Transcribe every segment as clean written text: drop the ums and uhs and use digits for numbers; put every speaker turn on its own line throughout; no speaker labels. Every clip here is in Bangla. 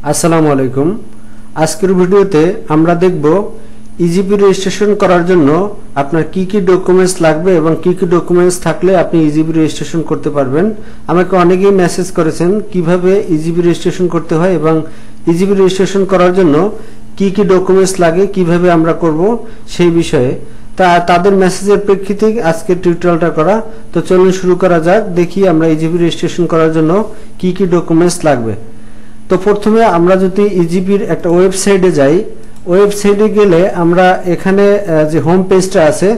আসসালামু আলাইকুম। আজকের ভিডিওতে আমরা দেখব ইজিপি রেজিস্ট্রেশন করার জন্য আপনার কি কি ডকুমেন্টস লাগবে এবং কি কি ডকুমেন্টস থাকলে আপনি ইজিপি রেজিস্ট্রেশন করতে পারবেন। আমাকে অনেকেই মেসেজ করেছেন কিভাবে ইজিপি রেজিস্ট্রেশন করতে হয় এবং ইজিপি রেজিস্ট্রেশন করার জন্য কি কি ডকুমেন্টস লাগে, কিভাবে আমরা করব সেই বিষয়ে। তাদের মেসেজের প্রেক্ষিতে আজকের টিউটোরিয়ালটা করা। তো চলুন শুরু করা যাক। দেখি আমরা ইজিপি রেজিস্ট্রেশন করার জন্য কি কি ডকুমেন্টস লাগবে। তো প্রথমে আমরা যদি ইজিপির একটা ওয়েবসাইটে যাই, ওয়েবসাইটে গেলে আমরা এখানে যে হোম পেজটা আছে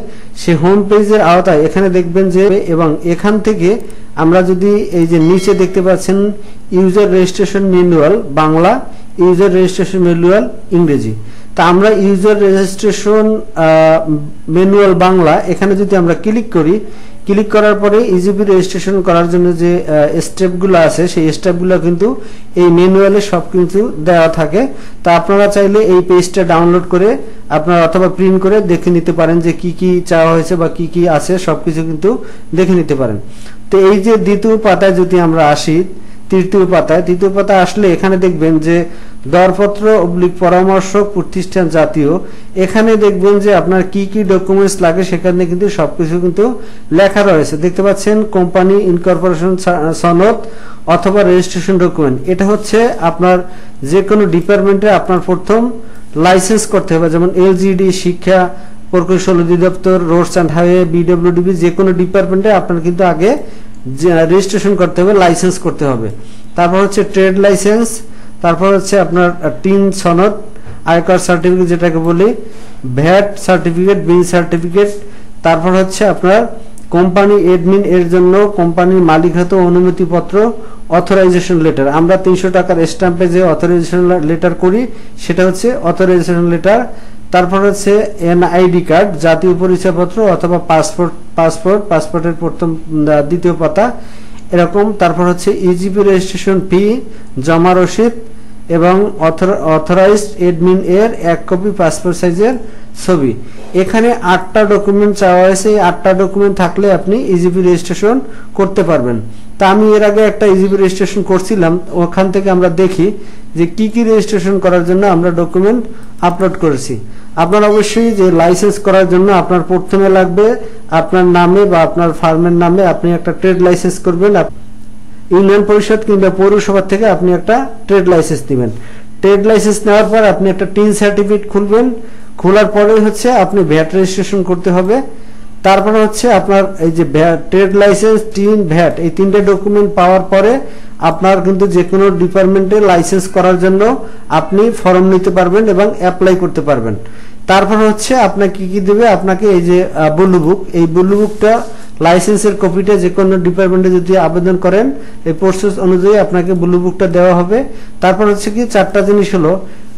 সেই হোম পেজের আওতায় এখানে দেখবেন যে, এবং এখান থেকে আমরা যদি এই যে নিচে দেখতে পাচ্ছেন user registration manual Bangla, user registration manual ইংরেজি। তা আমরা ইউজার রেজিস্ট্রেশন ম্যানুয়াল বাংলা এখানে যদি আমরা ক্লিক করি, ক্লিক করার পরে ইজিপি রেজিস্ট্রেশন করার জন্য যে স্টেপগুলো আছে সেই স্টেপগুলো কিন্তু এই ম্যানুয়ালে সব কিছু দেওয়া থাকে। তা আপনারা চাইলে এই পেজটা ডাউনলোড করে আপনারা অথবা প্রিন্ট করে দেখে নিতে পারেন যে কি কি চাওয়া হয়েছে বা কি কি আছে সবকিছু কিন্তু দেখে নিতে পারেন। তো এই যে দ্বিতীয় পাতায় যদি আমরা আসি, তৃতীয় পাতা আসলে এখানে দেখবেন যে দরপত্র পরামর্শক প্রতিষ্ঠান জাতীয়, এখানে দেখবেন যে আপনার কি কি ডকুমেন্টস লাগে সেখানে কিন্তু সবকিছু কিন্তু লেখা রয়েছে। দেখতে পাচ্ছেন কোম্পানি ইনকর্পোরেশন সনদ অথবা রেজিস্ট্রেশন ডকুমেন্ট। এটা হচ্ছে আপনার যে কোনো ডিপার্টমেন্টে আপনার প্রথম লাইসেন্স করতে হবে, যেমন এলজিডি শিক্ষা প্রকৌশল অধিদপ্তর, রোডস অ্যান্ড হাইওয়ে, বিডব্লিউডিবি, যে কোনো ডিপার্টমেন্টে আপনার কিন্তু আগে রেজিস্ট্রেশন করতে হবে, লাইসেন্স করতে হবে। তারপর হচ্ছে ট্রেড লাইসেন্স, তারপর হচ্ছে আপনার টিন সনদ, আয়কর সার্টিফিকেট যেটাকে বলি, ভ্যাট সার্টিফিকেট, বিল সার্টিফিকেট, তারপর হচ্ছে আপনার কোম্পানি এডমিন এর জন্য কোম্পানির মালিকাত অনুমতিপত্র, অথরাইজেশন লেটার। আমরা 300 টাকার স্ট্যাম্পে যে অথরাইজেশন লেটার করি সেটা হচ্ছে অথরাইজেশন লেটার। তারপর হচ্ছে এনআইডি কার্ড, জাতীয় পরিচয়পত্র অথবা পাসপোর্টের প্রথম দ্বিতীয় পাতা এরকম। তারপর হচ্ছে ইজিপি রেজিস্ট্রেশন ফি, জমা রসিদ এবং অথরাইজড এডমিন এর 1 কপি পাসপোর্ট সাইজের ছবি। এখানে 8টা ডকুমেন্ট চাওয়া হয়েছে। এই 8টা ডকুমেন্ট থাকলে আপনি ইজিপি রেজিস্ট্রেশন করতে পারবেন। তা আমি এর আগে একটা ইজিপি রেজিস্ট্রেশন করছিলাম, ওখান থেকে আমরা দেখি যে কি কি রেজিস্ট্রেশন করার জন্য আমরা ডকুমেন্ট আপলোড করেছি। আপনার অবশ্যই যে লাইসেন্স করার জন্য আপনার প্রথমে লাগবে আপনার নামে বা আপনার ফার্মের নামে আপনি একটা ট্রেড লাইসেন্স করবেন। ইউনিয়ন পরিষদ কিংবা পৌরসভা থেকে আপনি একটা ট্রেড লাইসেন্স দিবেন। ট্রেড লাইসেন্স নেওয়ার পর আপনি একটা টিন সার্টিফিকেট খুলবেন। খোলার পরে হচ্ছে আপনি ভ্যাট রেজিস্ট্রেশন করতে হবে। তারপরে হচ্ছে আপনার এই যে ট্রেড লাইসেন্স, টিন, ভ্যাট, এই 3টে ডকুমেন্ট পাওয়ার পরে আপনার কিন্তু যে কোনো ডিপার্টমেন্টে লাইসেন্স করার জন্য আপনি ফর্ম নিতে পারবেন এবং অ্যাপ্লাই করতে পারবেন। তারপর হচ্ছে আপনাকে কি দেবে, আপনাকে এই যে ব্লু বুক, এই ব্লু বুকটা লাইসেন্সের কপিটা যে কোনো ডিপার্টমেন্টে যদি আবেদন করেন এই প্রসেস অনুযায়ী আপনাকে ব্লু বুকটা দেওয়া হবে। তারপর হচ্ছে কি 4টা জিনিস হলো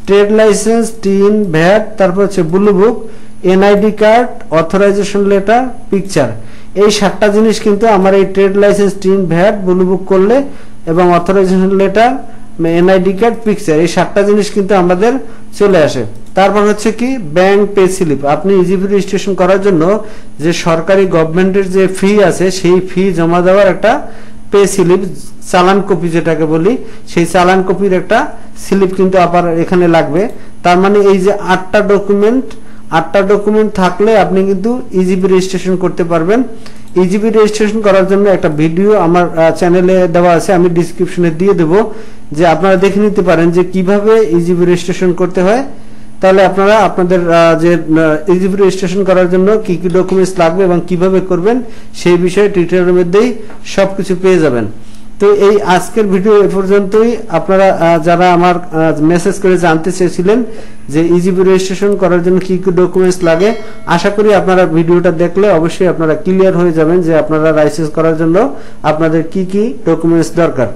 ট্রেড লাইসেন্স, টিন, ভ্যাট, তারপর হচ্ছে blue book, NID card, authorisation letter, picture. এই 7টা জিনিস কিন্তু আমার এই trade licence, tin, VAT, blue book করলে এবং authorisation letter, NID card, picture, এই 7টা জিনিস কিন্তু আমাদের চলে আসে। তারপর হচ্ছে কি ব্যাংক পে স্লিপ। আপনি ইজিপি রেজিস্ট্রেশন করার জন্য যে সরকারি গভর্নমেন্টের যে ফি আছে সেই ফি জমা দেওয়ার একটা পে স্লিপ, চালান কপি যেটাকে বলি, সেই চালান কপির একটা স্লিপ কিন্তু আবার এখানে লাগবে। তার মানে এই যে 8টা ডকুমেন্ট থাকলে আপনি কিন্তু ইজিপি রেজিস্ট্রেশন করতে পারবেন। ইজিপি রেজিস্ট্রেশন করার জন্য একটা ভিডিও আমার চ্যানেলে দেওয়া আছে, আমি ডিসক্রিপশনে দিয়ে দেব, যে আপনারা দেখে নিতে পারেন যে কিভাবে ইজিপি রেজিস্ট্রেশন করতে হয়। তাহলে আপনারা আপনাদের যে ইজিপি রেজিস্ট্রেশন করার জন্য কি কি ডকুমেন্টস লাগবে এবং কিভাবে করবেন সেই বিষয়ে টিউটোরিয়ালের মধ্যেই সবকিছু পেয়ে যাবেন। তো এই আজকের ভিডিও এ পর্যন্তই। আপনারা যারা আমার মেসেজ করে জানতে চেয়েছিলেন যে ইজিপি রেজিস্ট্রেশন করার জন্য কি কি ডকুমেন্টস লাগে, আশা করি আপনারা ভিডিওটা দেখলে অবশ্যই আপনারা ক্লিয়ার হয়ে যাবেন যে আপনারা লাইসেন্স করার জন্য আপনাদের কি কি ডকুমেন্টস দরকার।